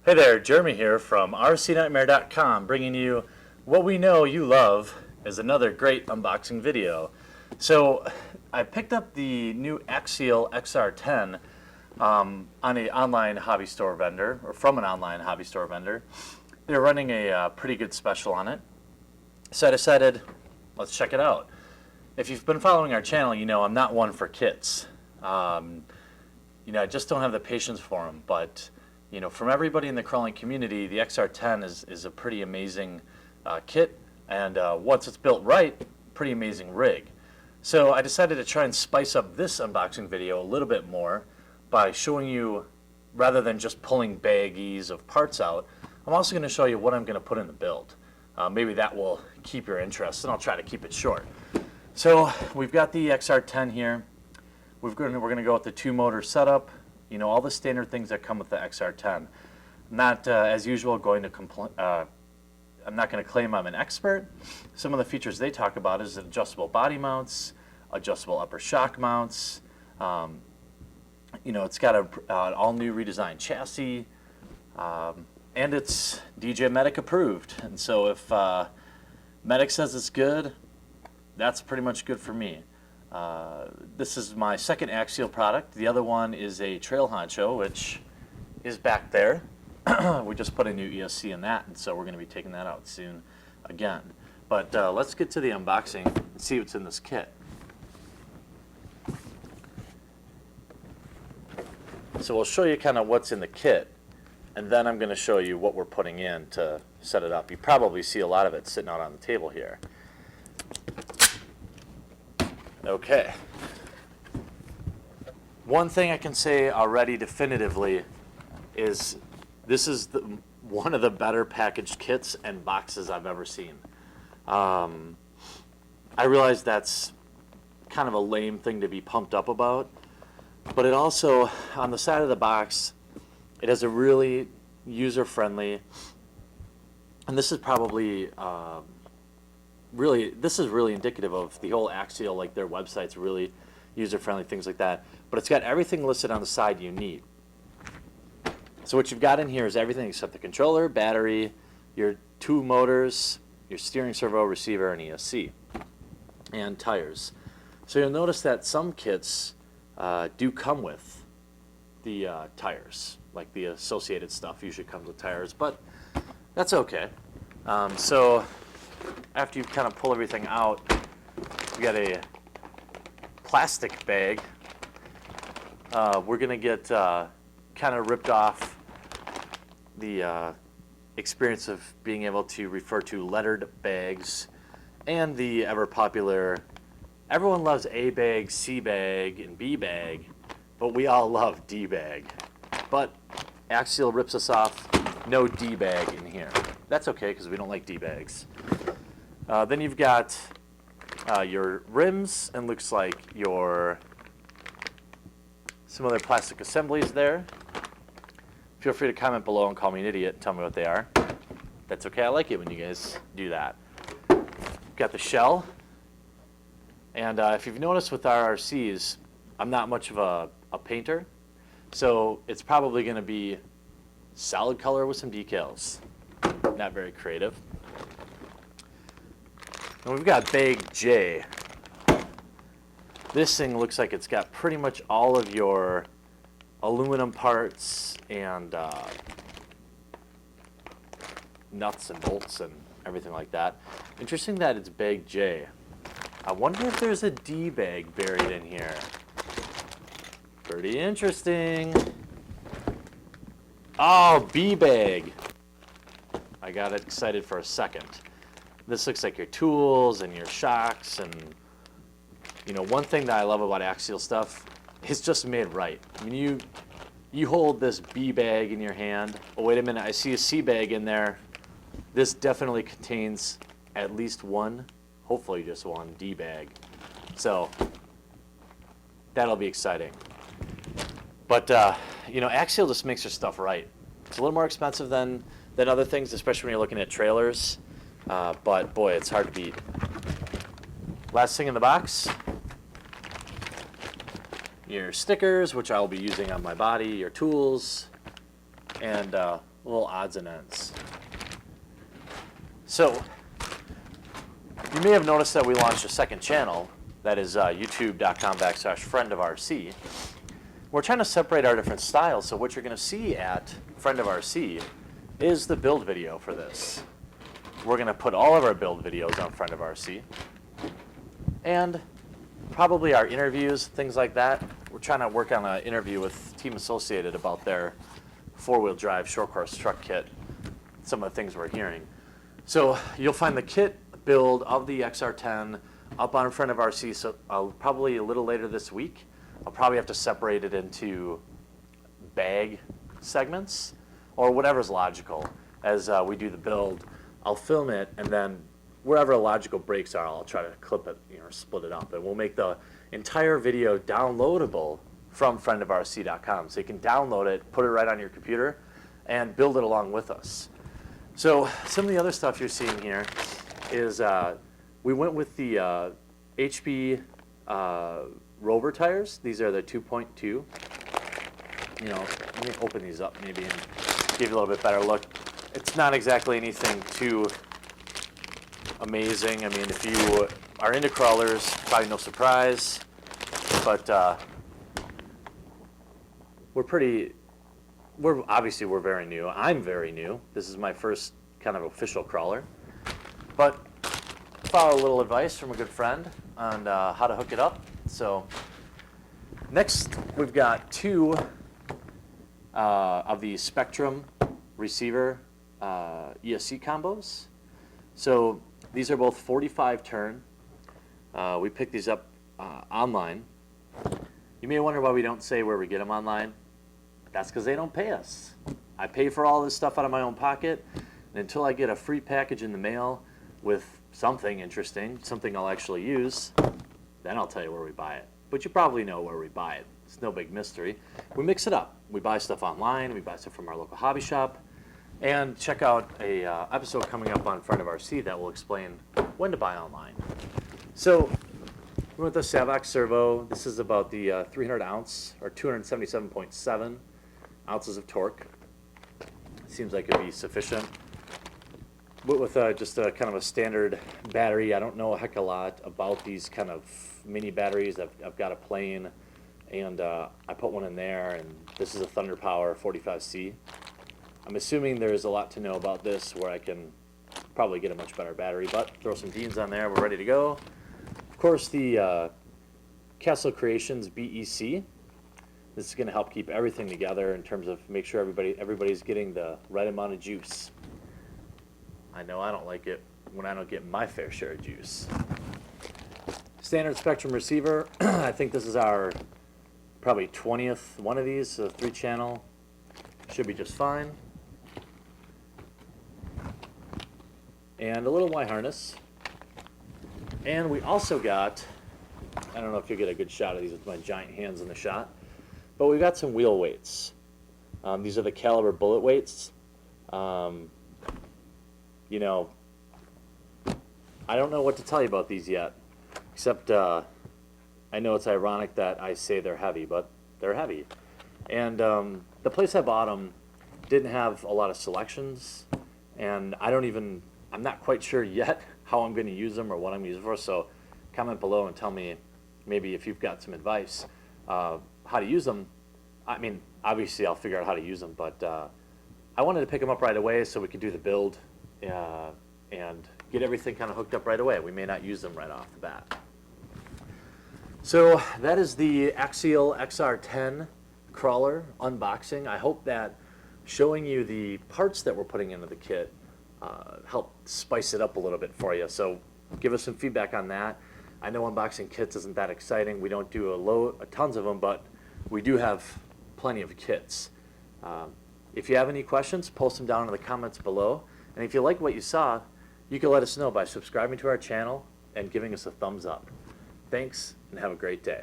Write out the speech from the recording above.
Hey there, Jeremy here from rcnightmare.com, bringing you what we know you love is another great unboxing video. So I picked up the new Axial XR10 on an online hobby store vendor, or from an online hobby store vendor. They're running a pretty good special on it. So I decided, let's check it out. If you've been following our channel, you know I'm not one for kits. I just don't have the patience for them, but from everybody in the crawling community, the XR10 is a pretty amazing kit, and once it's built right, pretty amazing rig. So I decided to try and spice up this unboxing video a little bit more by showing you, rather than just pulling baggies of parts out, I'm also going to show you what I'm going to put in the build. Maybe that will keep your interest, and I'll try to keep it short. So we've got the XR10 here. We're going to go with the 2-motor setup. All the standard things that come with the XR10. I'm not, as usual, going to I'm not going to claim I'm an expert. Some of the features they talk about is adjustable body mounts, adjustable upper shock mounts. It's got an all-new redesigned chassis, and it's DJ Medic approved. And so if Medic says it's good, that's pretty much good for me. This is my second Axial product. The other one is a Trail Honcho, which is back there. We just put a new ESC in that, and so we're going to be taking that out soon again. But let's get to the unboxing and see what's in this kit. So we'll show you kind of what's in the kit, and then I'm going to show you what we're putting in to set it up. You probably see a lot of it sitting out on the table here. Okay. One thing I can say already definitively is this is one of the better packaged kits and boxes I've ever seen. I realize that's kind of a lame thing to be pumped up about, but it also, on the side of the box, it has a really user-friendly, and this is probably this is really indicative of the whole Axial, like their website's really user-friendly, things like that. But it's got everything listed on the side you need. So what you've got in here is everything except the controller, battery, your 2 motors, your steering servo, receiver, and ESC, and tires. So you'll notice that some kits do come with the tires, like the associated stuff usually comes with tires, but that's okay. So after you kind of pull everything out, you got a plastic bag. We're going to get kind of ripped off the experience of being able to refer to lettered bags and the ever popular, everyone loves A bag, C bag, and B bag, but we all love D bag. But Axial rips us off, no D bag in here. That's okay because we don't like D bags. Then you've got your rims, and looks like some other plastic assemblies there. Feel free to comment below and call me an idiot and tell me what they are. That's okay, I like it when you guys do that. Got the shell, and if you've noticed with RRCs, I'm not much of a painter, so it's probably going to be solid color with some decals. Not very creative. And we've got bag J. This thing looks like it's got pretty much all of your aluminum parts and nuts and bolts and everything like that. Interesting that it's bag J. I wonder if there's a D bag buried in here. Pretty interesting. Oh, B bag. I got excited for a second. This looks like your tools and your shocks, and one thing that I love about Axial stuff is just made right. I mean, you hold this B bag in your hand. Oh, wait a minute, I see a C bag in there. This definitely contains at least one, hopefully just one, D bag. So that'll be exciting. But Axial just makes their stuff right. It's a little more expensive than other things, especially when you're looking at trailers. But boy, it's hard to beat. Last thing in the box, your stickers, which I'll be using on my body, your tools, and little odds and ends. So, you may have noticed that we launched a second channel, that is youtube.com/friendofrc. We're trying to separate our different styles, so what you're going to see at Friend of RC is the build video for this. We're going to put all of our build videos on Friend of RC, and probably our interviews, things like that. We're trying to work on an interview with Team Associated about their four-wheel drive Shortcourse truck kit, some of the things we're hearing. So you'll find the kit build of the XR10 up on Friend of RC, so probably a little later this week. I'll probably have to separate it into bag segments or whatever's logical as we do the build. I'll film it, and then wherever logical breaks are, I'll try to clip it, or split it up. And we'll make the entire video downloadable from friendofrc.com. So you can download it, put it right on your computer, and build it along with us. So some of the other stuff you're seeing here is we went with the HB Rover tires. These are the 2.2. Let me open these up maybe and give you a little bit better look. It's not exactly anything too amazing. I mean, if you are into crawlers, probably no surprise, but we're very new. I'm very new. This is my first kind of official crawler, but follow a little advice from a good friend on how to hook it up. So next, we've got two of the Spectrum receiver ESC combos. So these are both 45 turn. We picked these up online. You may wonder why we don't say where we get them online. That's because they don't pay us. I pay for all this stuff out of my own pocket, and until I get a free package in the mail with something interesting, something I'll actually use, then I'll tell you where we buy it. But you probably know where we buy it. It's no big mystery. We mix it up. We buy stuff online. We buy stuff from our local hobby shop. And check out a episode coming up on Friend of RC that will explain when to buy online. So we went with the Savox Servo. This is about the 300 ounce or 277.7 ounces of torque. Seems like it'd be sufficient. But with just a kind of a standard battery, I don't know a heck of a lot about these kind of mini batteries. I've got a plane, and I put one in there, and this is a Thunder Power 45C. I'm assuming there's a lot to know about this where I can probably get a much better battery, but throw some beans on there, we're ready to go. Of course, the Castle Creations BEC. This is going to help keep everything together in terms of make sure everybody's getting the right amount of juice. I know I don't like it when I don't get my fair share of juice. Standard Spectrum receiver. I think this is our probably 20th one of these, so 3-channel. Should be just fine. And a little Y harness. And we also got, I don't know if you'll get a good shot of these with my giant hands in the shot, but we've got some wheel weights. These are the Caliber bullet weights. I don't know what to tell you about these yet, except I know it's ironic that I say they're heavy, but they're heavy. And the place I bought them didn't have a lot of selections, and I'm not quite sure yet how I'm going to use them or what I'm going to use them for, so comment below and tell me maybe if you've got some advice how to use them. I mean, obviously I'll figure out how to use them, but I wanted to pick them up right away so we could do the build and get everything kind of hooked up right away. We may not use them right off the bat. So that is the Axial XR10 crawler unboxing. I hope that showing you the parts that we're putting into the kit helped spice it up a little bit for you. So give us some feedback on that. I know unboxing kits isn't that exciting. We don't do tons of them, but we do have plenty of kits. If you have any questions, post them down in the comments below. And if you like what you saw, you can let us know by subscribing to our channel and giving us a thumbs up. Thanks, and have a great day.